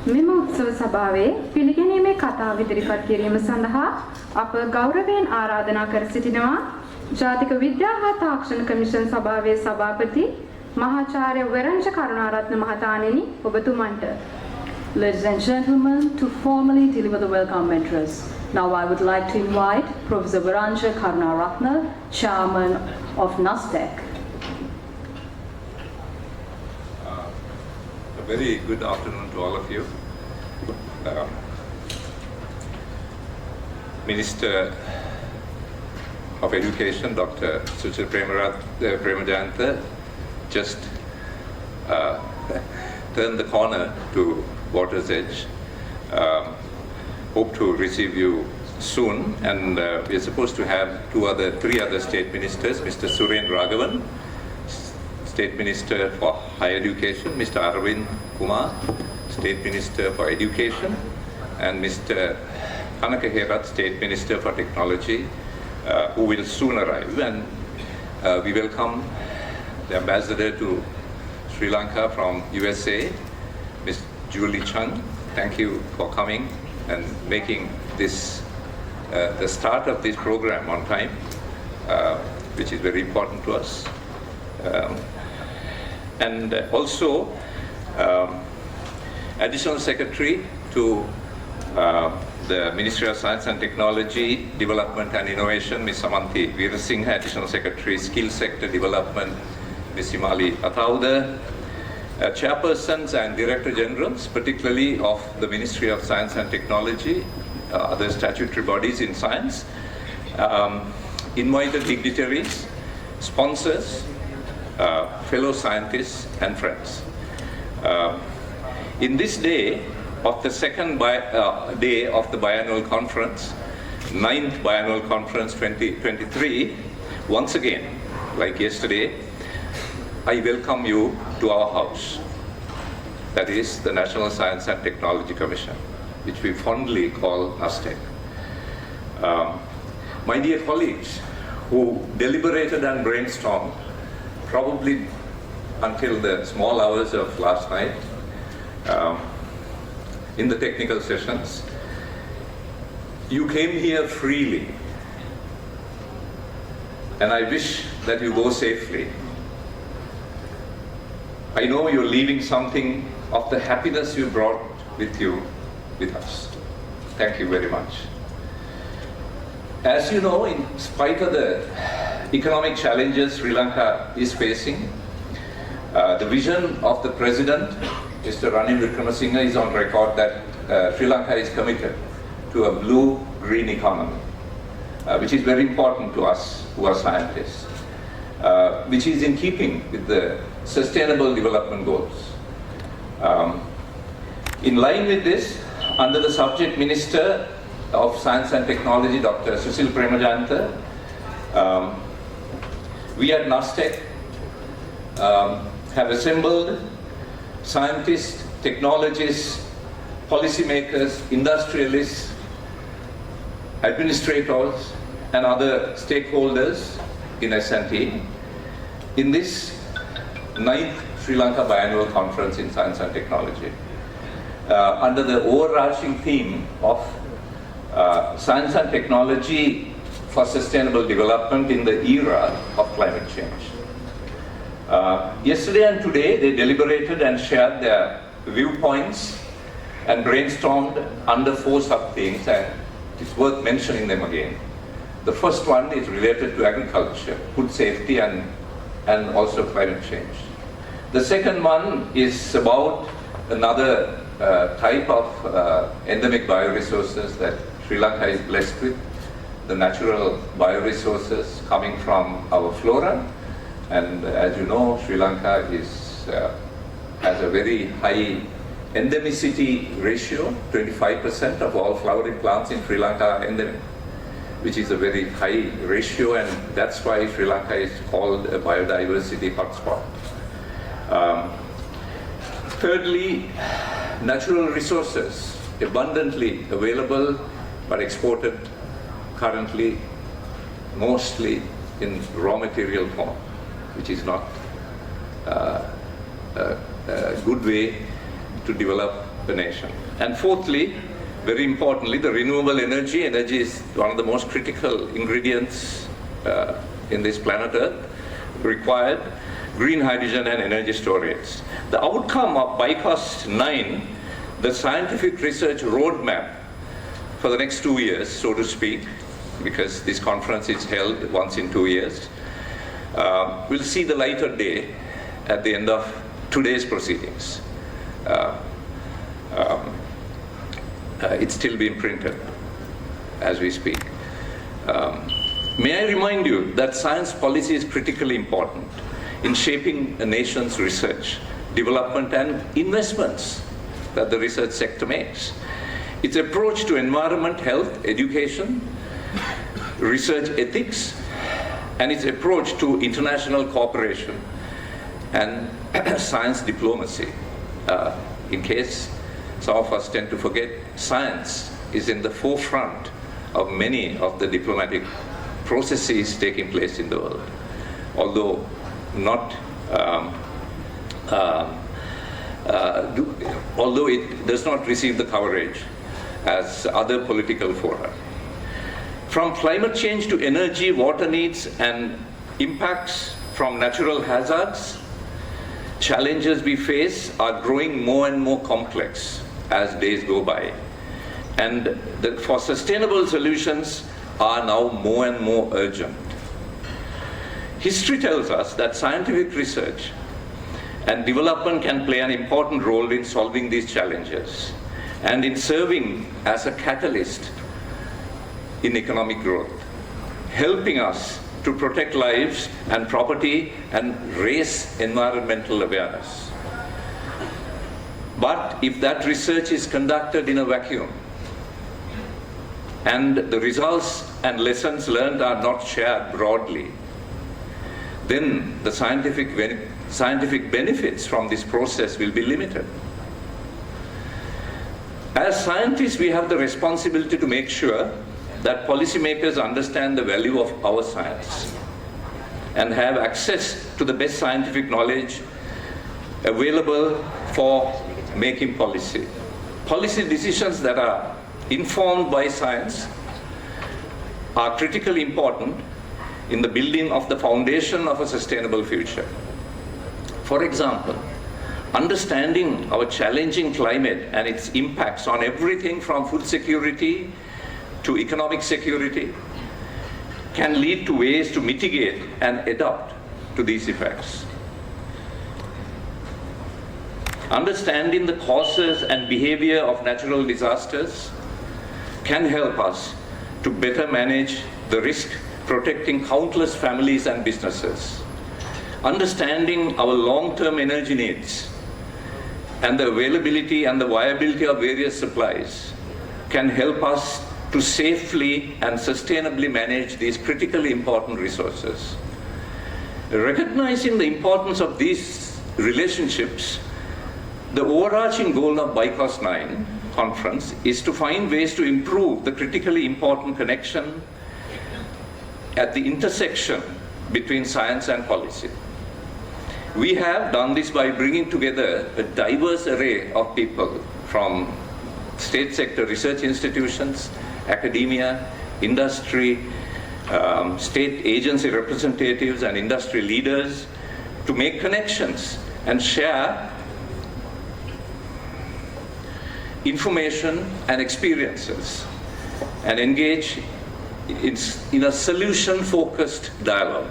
මෙම උත්සව සභාවේ පිළිගැනීමේ කතාව ඉදිරිපත් කිරීම සඳහා අප ගෞරවයෙන් ආරාධනා කර සිටිනවා ජාතික විද්‍යා හා තාක්ෂණ කමිෂන් සභාවේ සභාපති මහාචාර්ය වරංජ Karunaratne මහතාණෙනි ඔබතුමන්ට. Ladies and gentlemen, to formally deliver the welcome address, now I would like to invite Professor Veranja Karunarathne, Chairman of NASTEC. A very good afternoon to all of you. Minister of Education, Dr. Suchil Premajantha, just turned the corner to Water's Edge. Hope to receive you soon, and we are supposed to have three other state ministers: Mr. Suren Raghavan, State Minister for Higher Education; Mr. Arvind Kumar, State Minister for Education; and Mr. Kanaka Herath, State Minister for Technology, who will soon arrive. And we welcome the Ambassador to Sri Lanka from USA, Ms. Julie Chung. Thank you for coming and making this the start of this program on time, which is very important to us. And also Additional Secretary to the Ministry of Science and Technology, Development and Innovation, Ms. Samanthi Veerasinghe; Additional Secretary, Skill Sector Development, Ms. Himali Athauda; Chairpersons and Director Generals, particularly of the Ministry of Science and Technology, other statutory bodies in science, invited dignitaries, sponsors, fellow scientists and friends. In this day of the second day of the Biennial Conference, 9th Biennial Conference 2023, once again, like yesterday, I welcome you to our house. That is the National Science and Technology Commission, which we fondly call NASTEC. My dear colleagues who deliberated and brainstormed probably until the small hours of last night in the technical sessions, you came here freely, and I wish that you go safely. I know you're leaving something of the happiness you brought with you with us. Thank you very much. As you know, in spite of the economic challenges Sri Lanka is facing, the vision of the President, Mr. Ranil Wickremesinghe, is on record that Sri Lanka is committed to a blue-green economy, which is very important to us who are scientists, which is in keeping with the Sustainable Development Goals. In line with this, under the subject Minister of Science and Technology, Dr. Suchil Premajantha, we at NASTEC have assembled scientists, technologists, policymakers, industrialists, administrators, and other stakeholders in S&T in this 9th Sri Lanka Biennial Conference in Science and Technology, under the overarching theme of Science and Technology for Sustainable Development in the era of climate change. Yesterday and today, they deliberated and shared their viewpoints and brainstormed under 4 sub-themes, and it's worth mentioning them again. The first one is related to agriculture, food safety, and also climate change. The second one is about another type of endemic bioresources that Sri Lanka is blessed with, the natural bioresources coming from our flora. And as you know, Sri Lanka has a very high endemicity ratio. 25% of all flowering plants in Sri Lanka are endemic, which is a very high ratio, and that's why Sri Lanka is called a biodiversity hotspot. Thirdly, natural resources abundantly available but exported currently mostly in raw material form, which is not a good way to develop the nation. And fourthly, very importantly, the renewable energy. Energy is one of the most critical ingredients in this planet Earth, required green hydrogen and energy storage. The outcome of BICOST 9, the scientific research roadmap for the next 2 years, so to speak, because this conference is held once in 2 years, will see the light of day at the end of today's proceedings. It's still being printed as we speak. May I remind you that science policy is critically important in shaping a nation's research, development and investments that the research sector makes. Its approach to environment, health, education, research ethics, and its approach to international cooperation and science diplomacy. In case some of us tend to forget, science is in the forefront of many of the diplomatic processes taking place in the world, although although it does not receive the coverage as other political fora. From climate change to energy, water needs, and impacts from natural hazards, challenges we face are growing more and more complex as days go by. And for sustainable solutions are now more and more urgent. History tells us that scientific research and development can play an important role in solving these challenges and in serving as a catalyst in economic growth, helping us to protect lives and property and raise environmental awareness. But if that research is conducted in a vacuum and the results and lessons learned are not shared broadly, then the scientific benefits from this process will be limited. As scientists, we have the responsibility to make sure that policymakers understand the value of our science and have access to the best scientific knowledge available for making policy. Policy decisions that are informed by science are critically important in the building of the foundation of a sustainable future. For example, understanding our challenging climate and its impacts on everything from food security to economic security can lead to ways to mitigate and adapt to these effects. Understanding the causes and behavior of natural disasters can help us to better manage the risk, protecting countless families and businesses. Understanding our long-term energy needs and the availability and the viability of various supplies can help us to safely and sustainably manage these critically important resources. Recognizing the importance of these relationships, the overarching goal of BICOST 9 conference is to find ways to improve the critically important connection at the intersection between science and policy. We have done this by bringing together a diverse array of people from state sector research institutions, academia, industry, state agency representatives and industry leaders to make connections and share information and experiences and engage in a solution-focused dialogue.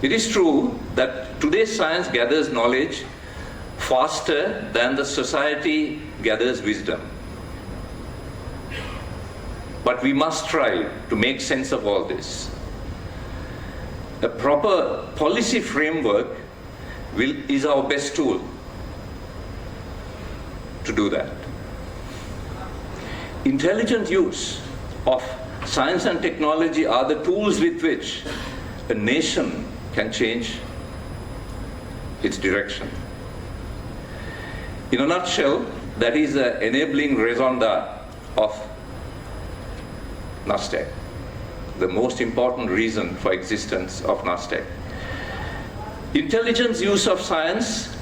It is true that today's science gathers knowledge faster than the society gathers wisdom. But we must try to make sense of all this. A proper policy framework is our best tool to do that. Intelligent use of science and technology are the tools with which a nation can change its direction. In a nutshell, that is the enabling raison d'etre of NASTEC, the most important reason for existence of NASTEC. Intelligent use of science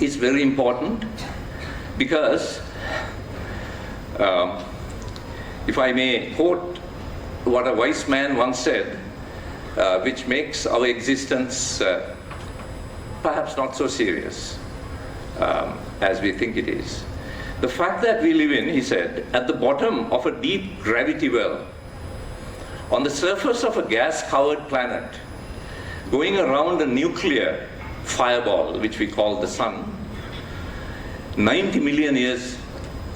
is very important because, if I may quote what a wise man once said, which makes our existence perhaps not so serious as we think it is. The fact that we live in, he said, at the bottom of a deep gravity well, on the surface of a gas-covered planet, going around a nuclear fireball, which we call the sun, 90 million years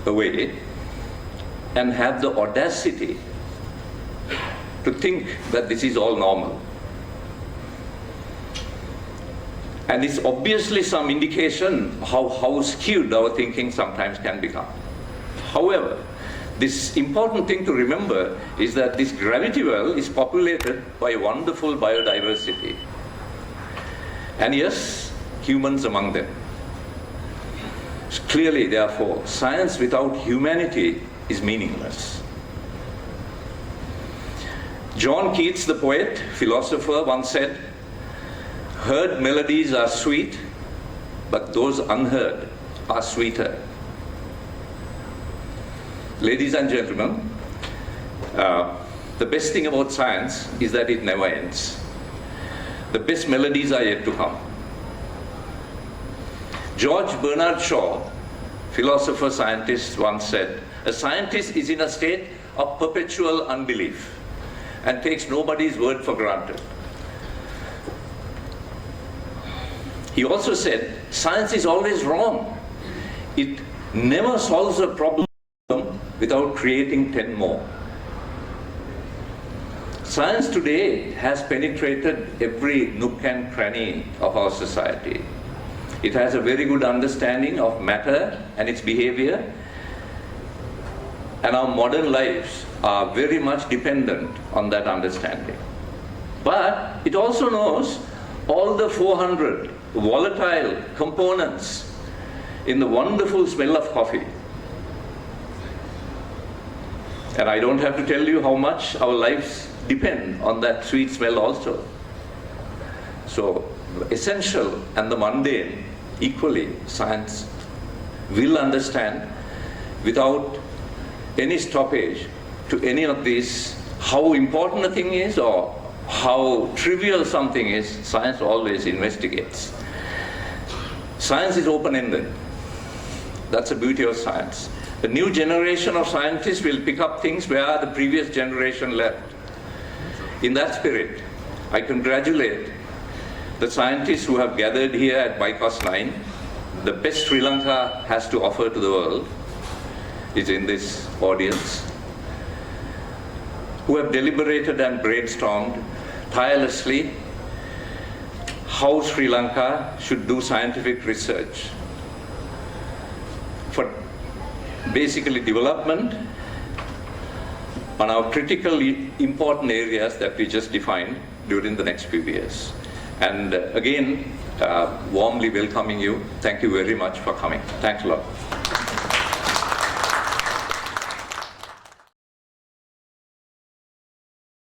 away, and have the audacity to think that this is all normal. And it's obviously some indication how skewed our thinking sometimes can become. However, this important thing to remember is that this gravity well is populated by wonderful biodiversity. And yes, humans among them. Clearly, therefore, science without humanity is meaningless. John Keats, the poet, philosopher, once said, "Heard melodies are sweet, but those unheard are sweeter." Ladies and gentlemen, the best thing about science is that it never ends. The best melodies are yet to come. George Bernard Shaw, philosopher, scientist, once said, "A scientist is in a state of perpetual unbelief and takes nobody's word for granted." He also said, "Science is always wrong. It never solves a problem without creating 10 more." Science today has penetrated every nook and cranny of our society. It has a very good understanding of matter and its behavior, and our modern lives are very much dependent on that understanding. But it also knows all the 400 volatile components in the wonderful smell of coffee. And I don't have to tell you how much our lives depend on that sweet smell also. So, essential and the mundane, equally, science will understand without any stoppage to any of these. How important a thing is or how trivial something is, science always investigates. Science is open-ended. That's the beauty of science. The new generation of scientists will pick up things where the previous generation left. In that spirit, I congratulate the scientists who have gathered here at BICOST 9. The best Sri Lanka has to offer to the world is in this audience, who have deliberated and brainstormed tirelessly how Sri Lanka should do scientific research for basically development on our critically important areas that we just defined during the next few years. And again, warmly welcoming you. Thank you very much for coming. Thanks a lot.